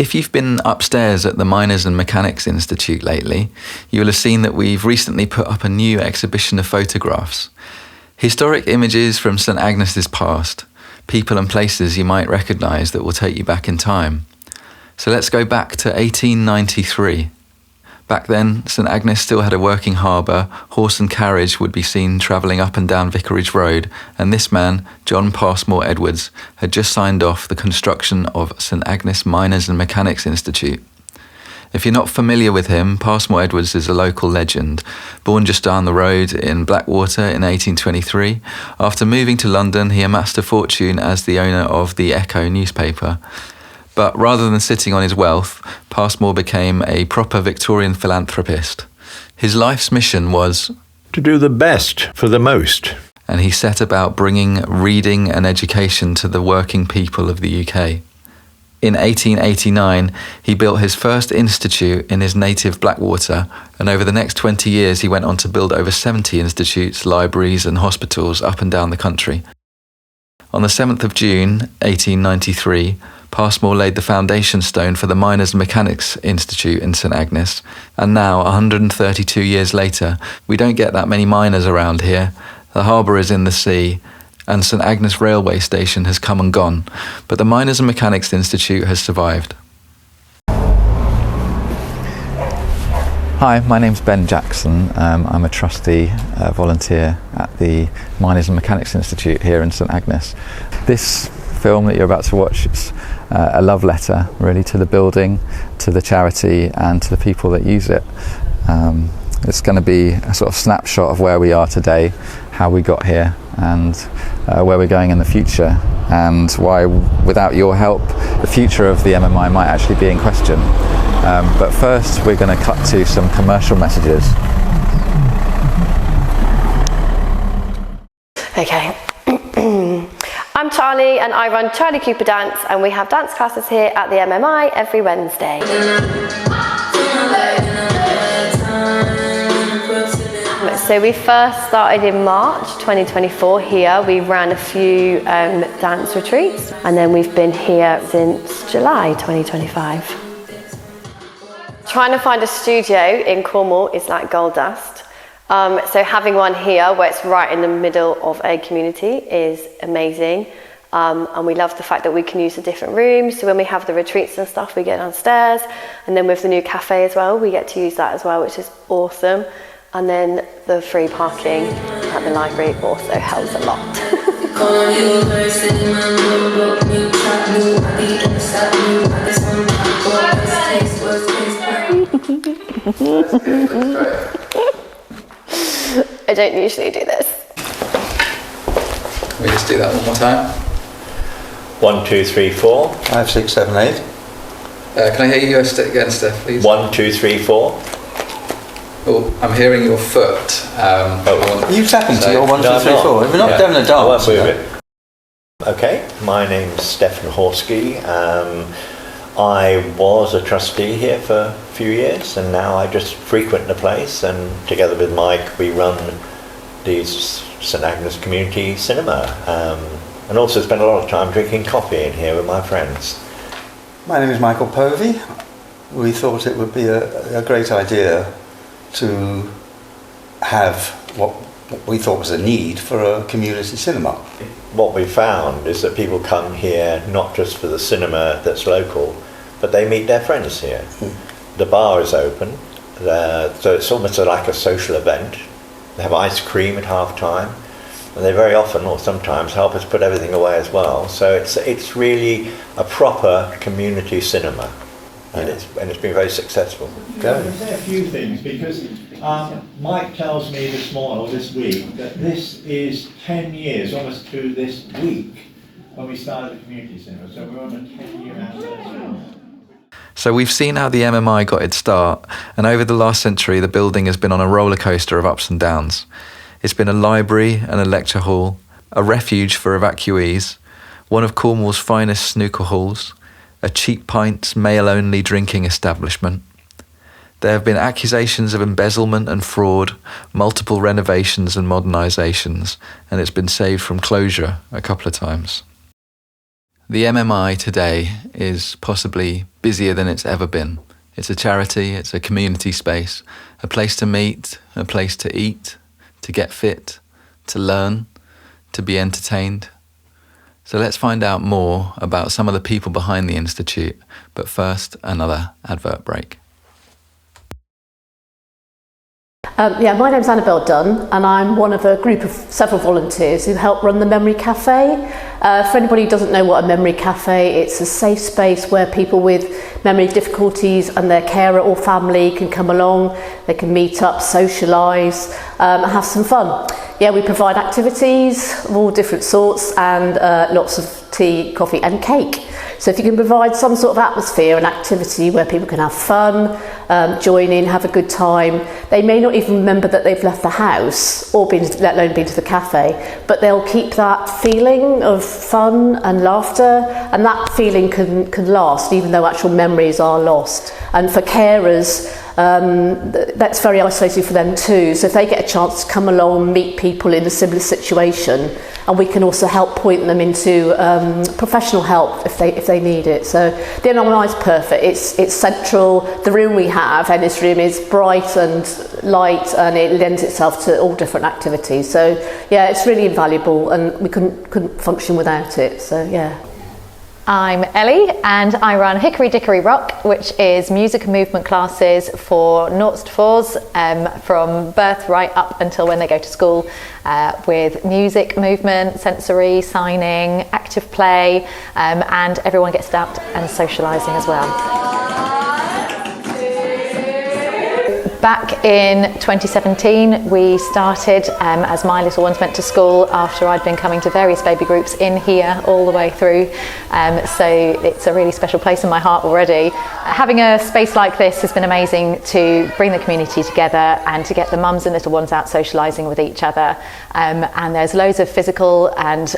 If you've been upstairs at the Miners and Mechanics Institute lately, you will have seen that we've recently put up a new exhibition of photographs. Historic images from St Agnes's past, people and places you might recognise that will take you back in time. So let's go back to 1893. Back then, St Agnes still had a working harbour, horse and carriage would be seen travelling up and down Vicarage Road, and this man, John Passmore Edwards, had just signed off the construction of St Agnes Miners and Mechanics Institute. If you're not familiar with him, Passmore Edwards is a local legend. Born just down the road in Blackwater in 1823, after moving to London he amassed a fortune as the owner of the Echo newspaper. But rather than sitting on his wealth, Passmore became a proper Victorian philanthropist. His life's mission was to do the best for the most. And he set about bringing reading and education to the working people of the UK. In 1889, he built his first institute in his native Blackwater, and over the next 20 years he went on to build over 70 institutes, libraries and hospitals up and down the country. On the 7th of June, 1893, Passmore laid the foundation stone for the Miners and Mechanics Institute in St Agnes, and now, 132 years later, we don't get that many miners around here. The harbour is in the sea, and St Agnes railway station has come and gone, but the Miners and Mechanics Institute has survived. Hi, my name's Ben.Jackson. I'm a trustee volunteer at the Miners and Mechanics Institute here in St Agnes. This film that you're about to watch is a love letter really to the building, to the charity and to the people that use it. It's going to be a sort of snapshot of where we are today, how we got here and where we're going in the future, and why without your help the future of the MMI might actually be in question. But first we're going to cut to some commercial messages. Okay. I'm Charlie and I run Charlie Cooper Dance, and we have dance classes here at the MMI every Wednesday. So we first started in March 2024 here. We ran a few dance retreats, and then we've been here since July 2025. Trying to find a studio in Cornwall is like gold dust. So having one here where it's right in the middle of a community is amazing. And we love the fact that we can use the different rooms. So when we have the retreats and stuff, we get downstairs. And then with the new cafe as well, we get to use that as well, which is awesome. And then the free parking at the library also helps a lot. I don't usually do this. Can we just do that one more time? 1, 2, 3, 4. 5, 6, 7, 8. Can I hear you again, Steph, please? 1, 2, 3, 4. Oh, I'm hearing your foot. Are you tapping to your 1, 2, 3, 4? We're not doing a dance. I won't move it. Okay, my name's Stephen Horsky. I was a trustee here for a few years, and now I just frequent the place, and together with Mike we run the St Agnes Community Cinema, and also spend a lot of time drinking coffee in here with my friends. My name is Michael Povey. We thought it would be a great idea to have what we thought was a need for a community cinema. What we found is that people come here not just for the cinema that's local, but they meet their friends here. The bar is open, so it's almost like a social event. They have ice cream at half time, and they very often, or sometimes, help us put everything away as well. So it's really a proper community cinema. And it's been very successful. I can say a few things, because Mike tells me this week, that this is 10 years, almost to this week, when we started the community cinema. So we're on a 10-year anniversary. So we've seen how the MMI got its start, and over the last century the building has been on a roller coaster of ups and downs. It's been a library and a lecture hall, a refuge for evacuees, one of Cornwall's finest snooker halls, a cheap pints, male-only drinking establishment. There have been accusations of embezzlement and fraud, multiple renovations and modernisations, and it's been saved from closure a couple of times. The MMI today is possibly busier than it's ever been. It's a charity, it's a community space, a place to meet, a place to eat, to get fit, to learn, to be entertained. So let's find out more about some of the people behind the Institute, but first, another advert break. My name's Annabelle Dunn, and I'm one of a group of several volunteers who help run the Memory Cafe. For anybody who doesn't know what a Memory Cafe, it's a safe space where people with memory difficulties and their carer or family can come along, they can meet up, socialise, have some fun. We provide activities of all different sorts and lots of tea, coffee and cake. So if you can provide some sort of atmosphere and activity where people can have fun, join in, have a good time. They may not even remember that they've left the house or let alone been to the cafe, but they'll keep that feeling of fun and laughter, and that feeling can last even though actual memories are lost. And for carers, that's very isolating for them too. So if they get a chance to come along and meet people in a similar situation, and we can also help point them into professional help if they need it. So the MMI is perfect. It's central. The room we have, Ennis room, is bright and light, and it lends itself to all different activities. So it's really invaluable, and we couldn't function without it. So I'm Ellie, and I run Hickory Dickory Rock, which is music and movement classes for 0 to 4s from birth right up until when they go to school, with music, movement, sensory, signing, active play, and everyone gets out and socialising as well. Back in 2017, we started as my little ones went to school after I'd been coming to various baby groups in here all the way through. So it's a really special place in my heart already. Having a space like this has been amazing to bring the community together and to get the mums and little ones out socialising with each other. And there's loads of physical and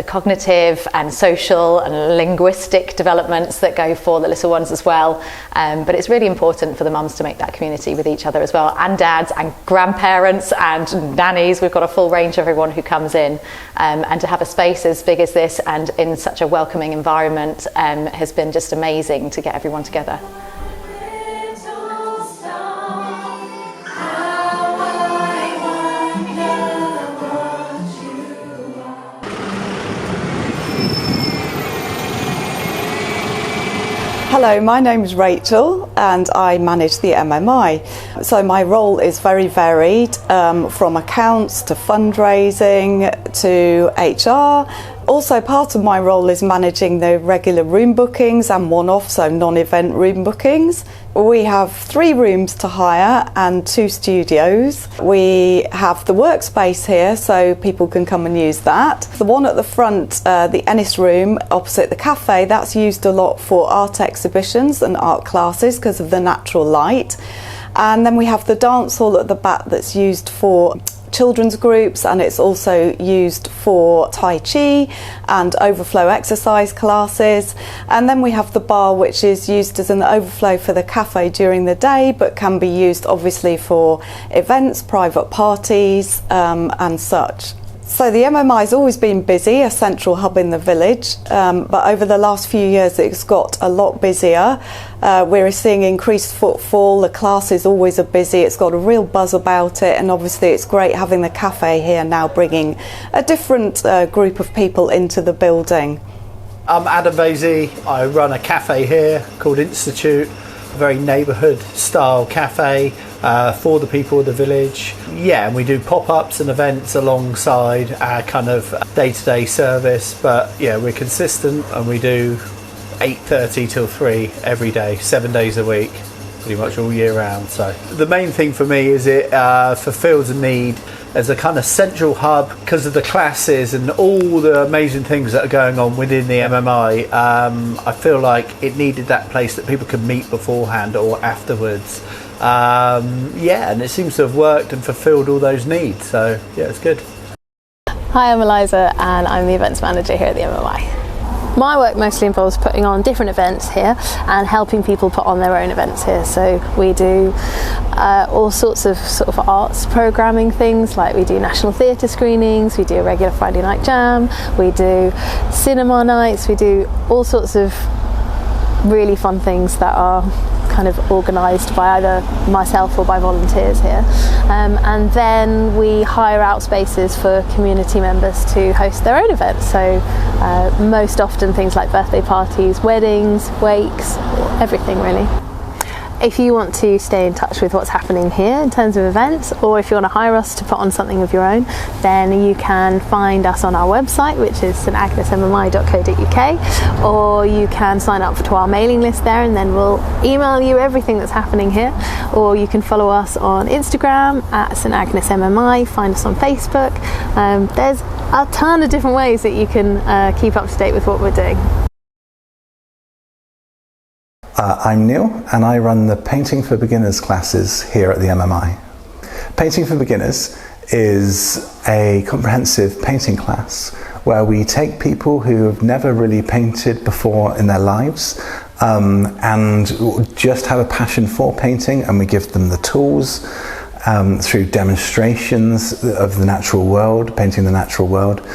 cognitive and social and linguistic developments that go for the little ones as well. But it's really important for the mums to make that community with each other as well, and dads and grandparents and nannies. We've got a full range of everyone who comes in, and to have a space as big as this and in such a welcoming environment has been just amazing to get everyone together. Hello, my name is Rachel and I manage the MMI. So my role is very varied, from accounts to fundraising to HR. Also part of my role is managing the regular room bookings and one-off, so non-event room bookings. We have 3 rooms to hire and 2 studios. We have the workspace here so people can come and use that. The one at the front, the Ennis room opposite the cafe, that's used a lot for art exhibitions and art classes because of the natural light. And then we have the dance hall at the back that's used for children's groups, and it's also used for Tai Chi and overflow exercise classes. And then we have the bar, which is used as an overflow for the cafe during the day, but can be used obviously for events, private parties, and such. So the MMI has always been busy, a central hub in the village, but over the last few years it's got a lot busier. We're seeing increased footfall, the classes always are busy, it's got a real buzz about it, and obviously it's great having the cafe here now, bringing a different group of people into the building. I'm Adam Vasey, I run a cafe here called Institute, a very neighbourhood style cafe for the people of the village. And we do pop-ups and events alongside our kind of day-to-day service, but we're consistent and we do 8:30 till 3 every day, 7 days a week, pretty much all year round. So the main thing for me is it fulfills a need as a kind of central hub because of the classes and all the amazing things that are going on within the MMI. I feel like it needed that place that people could meet beforehand or afterwards. And it seems to have worked and fulfilled all those needs, so it's good. Hi, I'm Eliza and I'm the events manager here at the MMI. My work mostly involves putting on different events here and helping people put on their own events here. So we do all sorts of arts programming things, like we do national theatre screenings, we do a regular Friday night jam, we do cinema nights, we do all sorts of really fun things that are kind of organised by either myself or by volunteers here. And then we hire out spaces for community members to host their own events. So most often things like birthday parties, weddings, wakes, everything really. If you want to stay in touch with what's happening here in terms of events, or if you want to hire us to put on something of your own, then you can find us on our website, which is stagnesmmi.co.uk, or you can sign up to our mailing list there, and then we'll email you everything that's happening here. Or you can follow us on Instagram at St Agnes MMI, find us on Facebook. There's a ton of different ways that you can keep up to date with what we're doing. I'm Neil, and I run the Painting for Beginners classes here at the MMI. Painting for Beginners is a comprehensive painting class where we take people who have never really painted before in their lives and just have a passion for painting, and we give them the tools through demonstrations of the natural world, painting the natural world,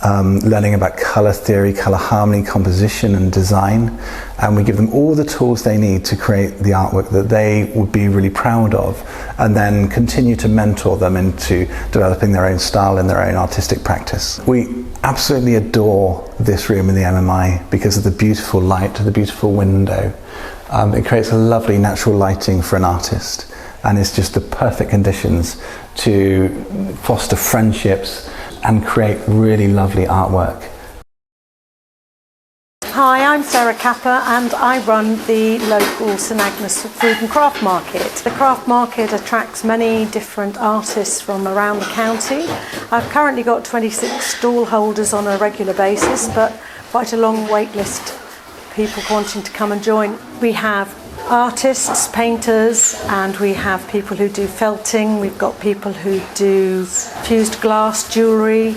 learning about colour theory, colour harmony, composition and design, and we give them all the tools they need to create the artwork that they would be really proud of, and then continue to mentor them into developing their own style and their own artistic practice. We absolutely adore this room in the MMI because of the beautiful light, the beautiful window. It creates a lovely natural lighting for an artist, and it's just the perfect conditions to foster friendships and create really lovely artwork. Hi, I'm Sarah Capper, and I run the local St Agnes Food and Craft Market. The craft market attracts many different artists from around the county. I've currently got 26 stall holders on a regular basis, but quite a long wait list of people wanting to come and join. We have artists, painters, and we have people who do felting. We've got people who do fused glass, jewellery,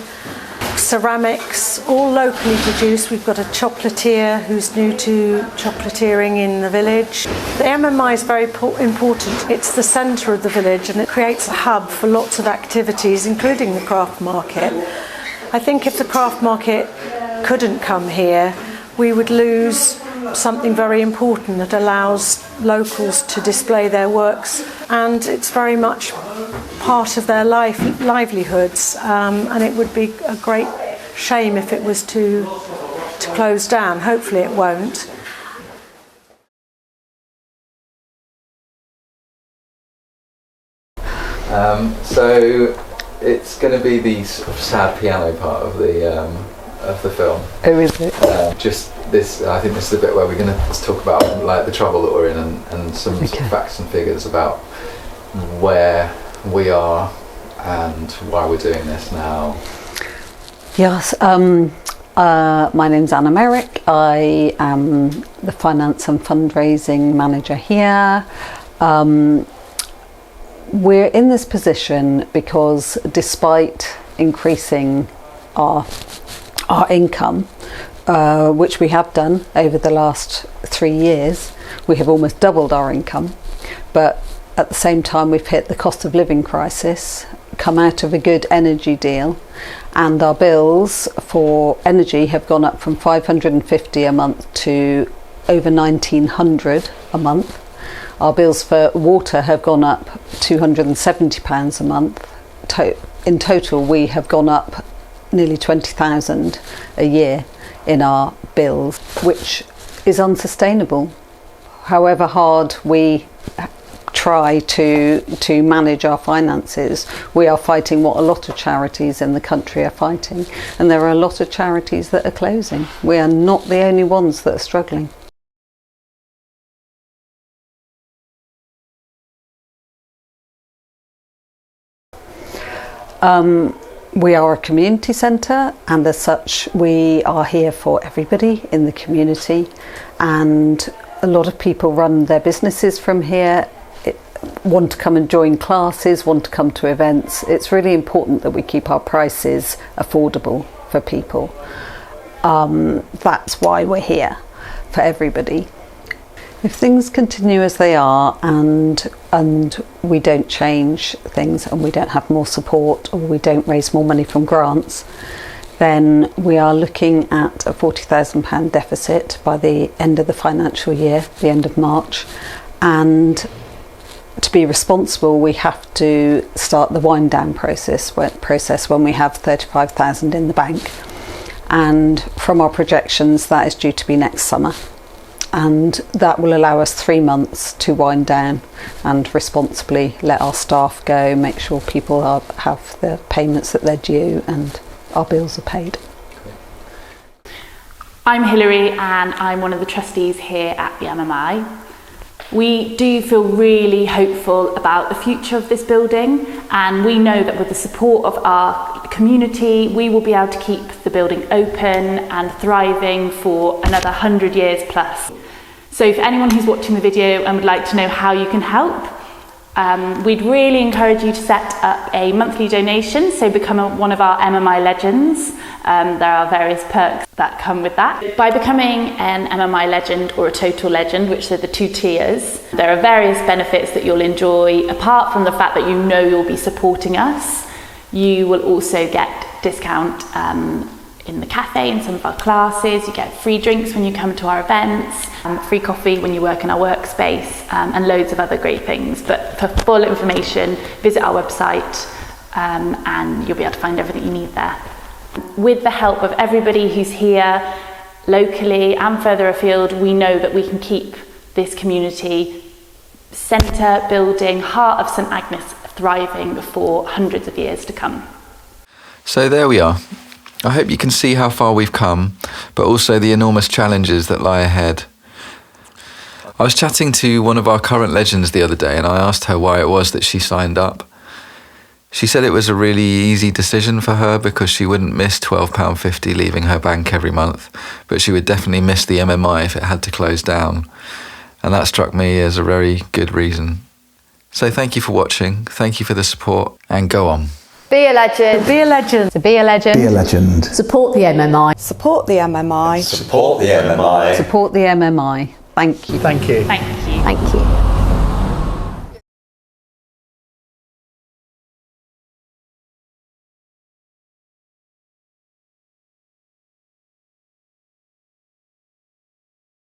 ceramics, all locally produced. We've got a chocolatier who's new to chocolatiering in the village. The MMI is very important. It's the centre of the village, and it creates a hub for lots of activities, including the craft market. I think if the craft market couldn't come here, we would lose something very important that allows locals to display their works, and it's very much part of their livelihoods, and it would be a great shame if it was to close down. Hopefully it won't. So it's going to be the sort of sad piano part of the film. Oh, is it? Just this, I think this is the bit where we're going to talk about like the trouble that we're in, and some sort of facts and figures about where we are and why we're doing this now. Yes, my name's Anna Merrick. I am the finance and fundraising manager here. We're in this position because despite increasing our income, which we have done over the last 3 years, we have almost doubled our income, but at the same time we've hit the cost of living crisis, come out of a good energy deal, and our bills for energy have gone up from $550 a month to over $1,900 a month. Our bills for water have gone up £270 a month. In total we have gone up nearly 20,000 a year in our bills, which is unsustainable. However hard we try to manage our finances, we are fighting what a lot of charities in the country are fighting, and there are a lot of charities that are closing. We are not the only ones that are struggling. We are a community centre, and as such we are here for everybody in the community, and a lot of people run their businesses from here, want to come and join classes, want to come to events. It's really important that we keep our prices affordable for people. That's why we're here, for everybody. If things continue as they are and we don't change things and we don't have more support or we don't raise more money from grants, then we are looking at a £40,000 deficit by the end of the financial year, the end of March. And to be responsible, we have to start the wind down process when we have 35,000 in the bank. And from our projections, that is due to be next summer. And that will allow us 3 months to wind down and responsibly let our staff go, make sure people have the payments that they're due and our bills are paid. I'm Hilary and I'm one of the trustees here at the MMI. We do feel really hopeful about the future of this building, and we know that with the support of our community we will be able to keep the building open and thriving for another 100 years plus. So for anyone who's watching the video and would like to know how you can help, we'd really encourage you to set up a monthly donation, so become one of our MMI legends. There are various perks that come with that. By becoming an MMI legend or a total legend, which are the 2 tiers, there are various benefits that you'll enjoy. Apart from the fact that you know you'll be supporting us, you will also get discount in the cafe in some of our classes. You get free drinks when you come to our events, free coffee when you work in our workspace, and loads of other great things. But for full information, visit our website and you'll be able to find everything you need there. With the help of everybody who's here locally and further afield, we know that we can keep this community centre, building, heart of St Agnes thriving for hundreds of years to come. So there we are. I hope you can see how far we've come, but also the enormous challenges that lie ahead. I was chatting to one of our current legends the other day and I asked her why it was that she signed up. She said it was a really easy decision for her because she wouldn't miss £12.50 leaving her bank every month, but she would definitely miss the MMI if it had to close down. And that struck me as a very good reason. So thank you for watching, thank you for the support, and go on. Be a legend. Be a legend. To be a legend. Be a legend. Support the MMI. Support the MMI. Support the MMI. Support the MMI. Thank you. Thank you. Thank you. Thank you.